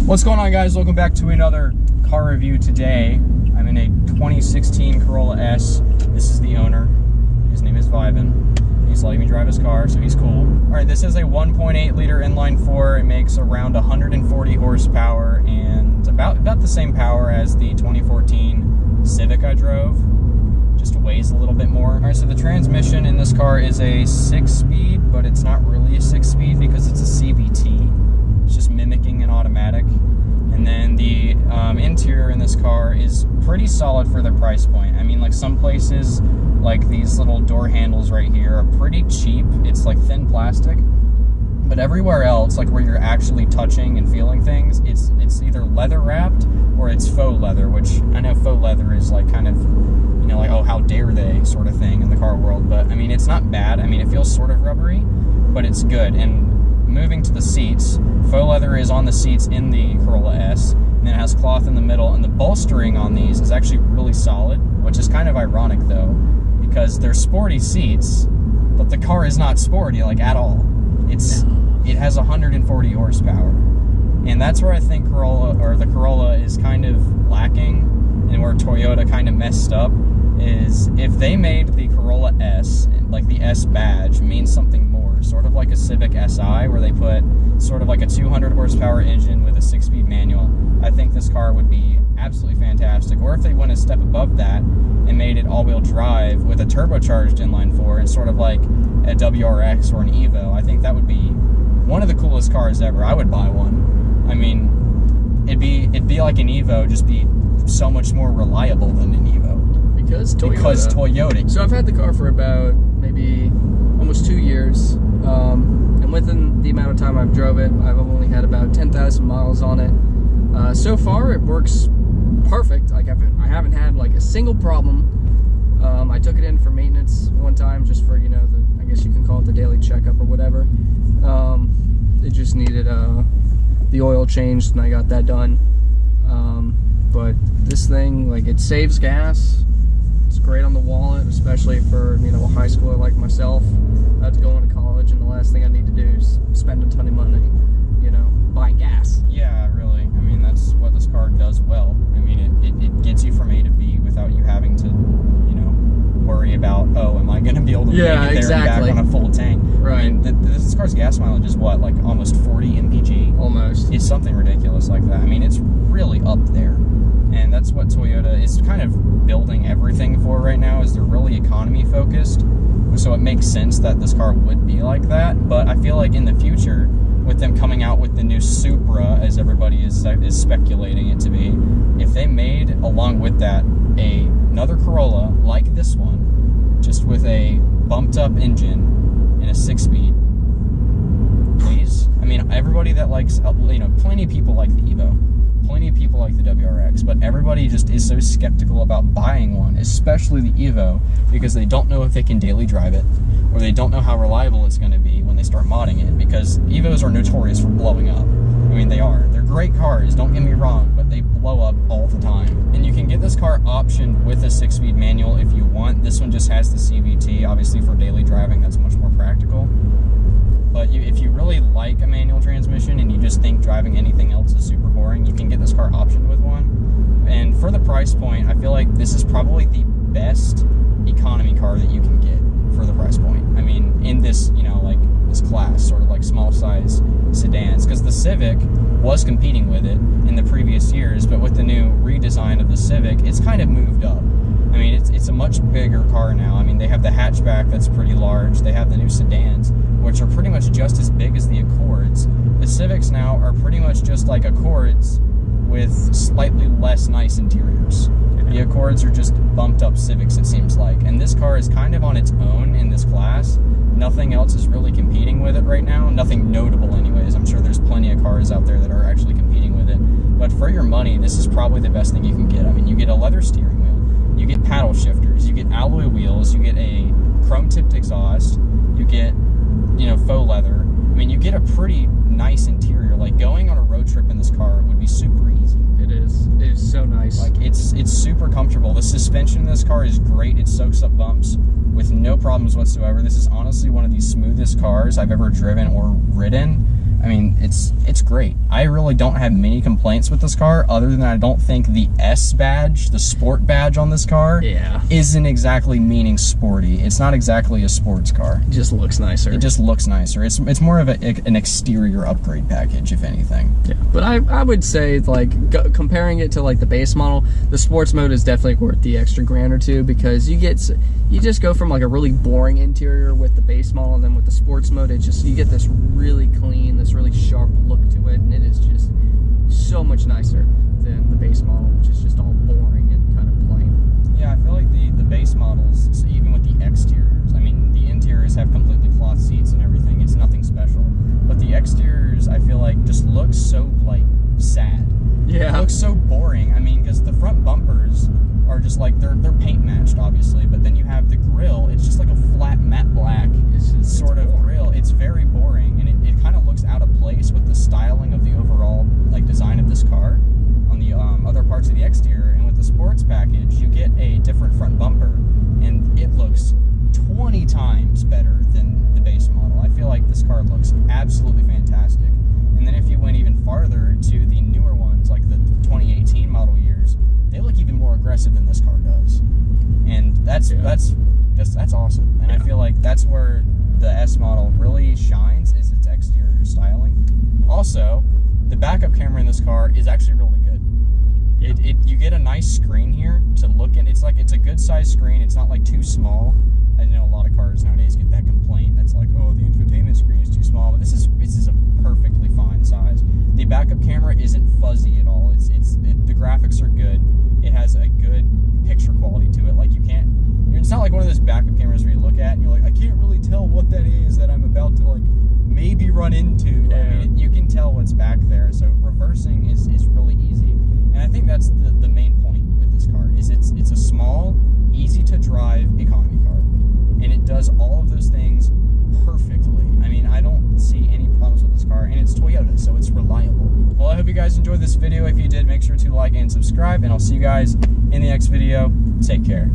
What's going on, guys? Welcome back to another car review today. I'm in a 2016 Corolla S. This is the owner. His name is Vivan. He's letting me drive his car, so he's cool. All right, this is a 1.8 liter inline four. It makes around 140 horsepower and about the same power as the 2014 Civic I drove. Just weighs a little bit more. All right, so the transmission in this car is a 6-speed, but it's not really a 6-speed because it's a CVT. It's just mimicking an automatic. And then the interior in this car is pretty solid for the price point. I mean, like some places, like these little door handles right here are pretty cheap. It's like thin plastic. But everywhere else, like where you're actually touching and feeling things, it's either leather wrapped or it's faux leather, which I know faux leather is like kind of, you know, like, oh, how dare they sort of thing in the car world. But I mean, it's not bad. I mean, it feels sort of rubbery, but it's good. And moving to the seats, faux leather is on the seats in the Corolla S, and then it has cloth in the middle, and the bolstering on these is actually really solid, which is kind of ironic though, because they're sporty seats, but the car is not sporty, like, at all. It has 140 horsepower, and that's where I think the Corolla is kind of lacking, and where Toyota kind of messed up, is if they made the Corolla S, like the S badge, means something more, sort of like a Civic Si, where they put sort of like a 200 horsepower engine with a 6-speed manual. I think this car would be absolutely fantastic. Or if they went a step above that and made it all-wheel drive with a turbocharged inline four and sort of like a WRX or an Evo, I think that would be one of the coolest cars ever. I would buy one. I mean, it'd be like an Evo, just be so much more reliable than an Evo. Because Toyota. So I've had the car for about maybe almost 2 years, and within the amount of time I've drove it, I've only had about 10,000 miles on it. So far, it works perfect. Like I haven't had like a single problem. I took it in for maintenance one time, just for, you know, I guess you can call it the daily checkup or whatever. It just needed the oil changed, and I got that done. But this thing, like, it saves gas. It's great on the wallet, especially for, you know, a high schooler like myself. I have to go into college, and the last thing I need to do is spend a ton of money, you know, buying gas. Yeah, really. I mean, that's what this car does well. I mean, it gets you from A to B without you having to, you know, worry about, oh, am I going to be able to make it there and back on a full tank? Right. I mean, this car's gas mileage is what, like almost 40 mpg? Almost. It's something ridiculous like that. I mean, it's really up there. And that's what Toyota is kind of building everything for right now, is they're really economy focused. So it makes sense that this car would be like that. But I feel like in the future, with them coming out with the new Supra, as everybody is speculating it to be, if they made, along with that, another Corolla like this one, just with a bumped up engine and a 6-speed, please. I mean, everybody that likes, you know, plenty of people like the Evo. Plenty of people like the WRX, but everybody just is so skeptical about buying one, especially the Evo, because they don't know if they can daily drive it, or they don't know how reliable it's going to be when they start modding it, because Evos are notorious for blowing up. I mean, they are. They're great cars, don't get me wrong, but they blow up all the time. And you can get this car optioned with a 6-speed manual if you want. This one just has the CVT. Obviously, for daily driving, that's much more practical. But if you really like a manual transmission and you just think driving anything else is super boring, you can get this car optioned with one. And for the price point, I feel like this is probably the best economy car that you can get for the price point. I mean, in this, you know, like this class, sort of like small size sedans, because the Civic was competing with it in the previous years, but with the new redesign of the Civic, it's kind of moved up. I mean, it's a much bigger car now. I mean, they have the hatchback that's pretty large. They have the new sedans, which are pretty much just as big as the Accords. The Civics now are pretty much just like Accords with slightly less nice interiors. The Accords are just bumped up Civics, it seems like. And this car is kind of on its own in this class. Nothing else is really competing with it right now. Nothing notable anyways. I'm sure there's plenty of cars out there that are actually competing with it. But for your money, this is probably the best thing you can get. I mean, you get a leather steering wheel, you get paddle shifters, you get alloy wheels, you get a chrome-tipped exhaust, you get, you know, faux leather. I mean, you get a pretty nice interior. Like, going on a road trip in this car would be super easy. It is. It is so nice. Like, it's super comfortable. The suspension in this car is great. It soaks up bumps with no problems whatsoever. This is honestly one of the smoothest cars I've ever driven or ridden. I mean, it's it's great. I really don't have many complaints with this car, other than I don't think the S badge, the sport badge on this car, isn't exactly meaning sporty. It's not exactly a sports car. It just looks nicer. It just looks nicer. It's more of an exterior upgrade package, if anything. Yeah, but I would say, like, comparing it to like the base model, the sports mode is definitely worth the extra grand or two, because you just go from like a really boring interior with the base model, and then with the sports mode, you get this really clean, this really sharp look to it, and it is just so much nicer than the base model, which is just all boring and kind of plain. Yeah, I feel like the base models, even with the exteriors, I mean, the interiors have completely cloth seats and everything. It's nothing special. But the exteriors, I feel like, just look so, like, sad. Yeah. It looks so boring. I mean, because the front bumpers are just like, they're paint matched, obviously, but then you have the grille, it's just like a flat matte black sort of grille. It's very boring, and it kind of looks out of place with the styling of the overall, like, design of this car on the other parts of the exterior. And with the sports package, you get a different front bumper, and it looks 20 times better than the base model. I feel like this car looks absolutely fantastic. And then if you went even farther to the newer ones, like the 2018 model years, they look even more aggressive than this car does. And that's awesome. And I feel like that's where the S model really shines, is its exterior styling. Also, the backup camera in this car is actually really good. You get a nice screen here to look at. It's a good size screen. It's not like too small. I know a lot of cars nowadays get that complaint. That's like, oh, the infotainment screen is too small. But this is a perfectly fine size. The backup camera isn't fuzzy at all. The graphics are good. It has a good picture quality to it. Like, it's not like one of those backup cameras where you look at and you're like, I can't really tell what that is that I'm about to, like, maybe run into. Yeah. I mean, you can tell what's back there. So reversing is really easy. And I think that's the main point with this car, is it's a small, easy to drive economy car. And it does all of those things perfectly. I mean, I don't see any problems with this car, and it's Toyota, so it's reliable. Well, I hope you guys enjoyed this video. If you did, make sure to like and subscribe, and I'll see you guys in the next video. Take care.